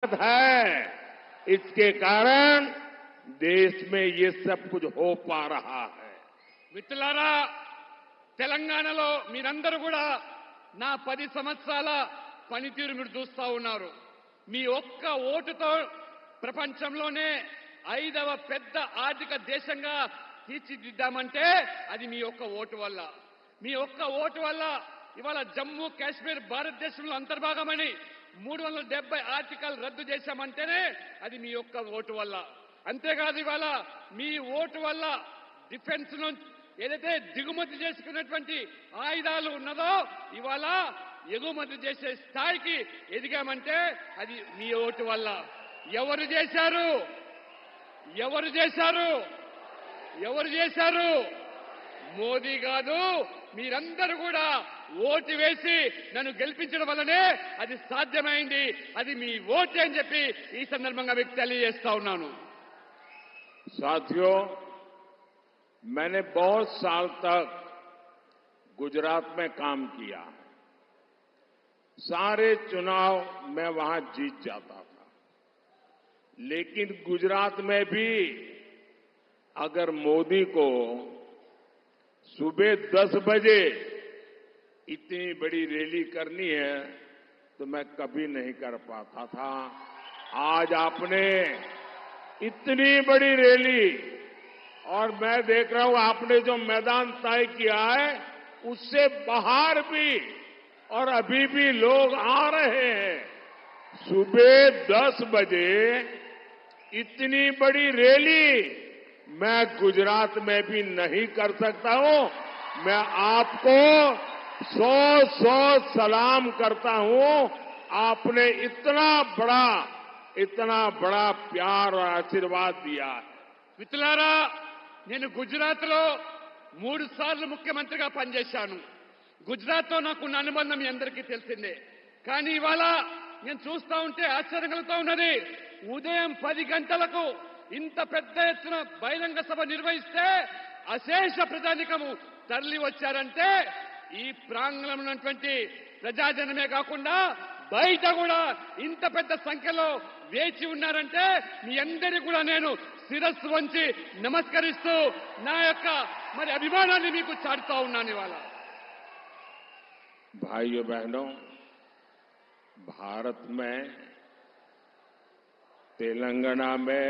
है, इसके कारण देश में ये सब कुछ हो पा रहा है। మిత్రులారా, తెలంగాణలో మీరందరూ కూడా నా 10 సంవత్సరాల పనితీరు మీరు చూస్తా ఉన్నారు. మీ ఒక్క ఓటుతో ప్రపంచంలోనే 5వ పెద్ద ఆర్థిక దేశంగా తీర్చిదిద్దామంటే అది మీ ఒక్క ఓటు వల్ల. మీ ఒక్క ఓటు వల్ల ఇవాళ జమ్మూ కాశ్మీర్ భారతదేశంలో అంతర్భాగమని 370 ఆర్టికల్ రద్దు చేశామంటేనే అది మీ ఒక్క ఓటు వల్ల. అంతేకాదు ఇవాళ మీ ఓటు వల్ల డిఫెన్స్ నుంచి ఏదైతే దిగుమతి చేసుకున్నటువంటి ఆయుధాలు ఉన్నదో ఇవాళ ఎగుమతి చేసే స్థాయికి ఎదిగామంటే అది మీ ఓటు వల్ల. ఎవరు చేశారు? ఎవరు చేశారు? ఎవరు చేశారు? మోదీ కాదు, మీరందరూ కూడా ఓటు వేసి నన్ను గెలిపించడం వల్లనే అది సాధ్యమైంది. అది మీ ఓటే అని చెప్పి ఈ సందర్భంగా మీకు తెలియజేస్తా ఉన్నాను. साथियों, मैंने बहुत साल तक गुजरात में काम किया। सारे चुनाव मैं वहां जीत जाता था, लेकिन गुजरात में भी अगर मोदी को सुबह 10 बजे इतनी बड़ी रैली करनी है तो मैं कभी नहीं कर पाता था। आज आपने इतनी बड़ी रैली, और मैं देख रहा हूं आपने जो मैदान तय किया है उससे बाहर भी, और अभी भी लोग आ रहे हैं। सुबह 10 बजे इतनी बड़ी रैली मैं गुजरात में भी नहीं कर सकता हूं। मैं आपको 100 सलाम करता हूं। आपने इतना बड़ा प्यार और आशीर्वाद दिया है। మిత్రులారా, నేను గుజరాత్ లో 3 సార్లు ముఖ్యమంత్రిగా పనిచేశాను. గుజరాత్ తో నాకున్న అనుబంధం మీ అందరికీ తెలిసిందే. కానీ ఇవాళ నేను చూస్తా ఉంటే ఆశ్చర్యం కలుగుతా ఉన్నది. ఉదయం 10 గంటలకు ఇంత పెద్ద ఎత్తున బహిరంగ సభ నిర్వహిస్తే అశేష ప్రజానికము తరలి వచ్చారంటే ఈ ప్రాంగణంలో ఉన్నటువంటి ప్రజాజనమే కాకుండా బయట కూడా ఇంత పెద్ద సంఖ్యలో వేచి ఉన్నారంటే మీ అందరికీ కూడా నేను శిరస్సు వంచి నమస్కరిస్తూ నా యొక్క అభిమానాన్ని మీకు చాటుతా ఉన్నాను. ఇవాళ भाइयों बहनों, भारत में तेलंगाना में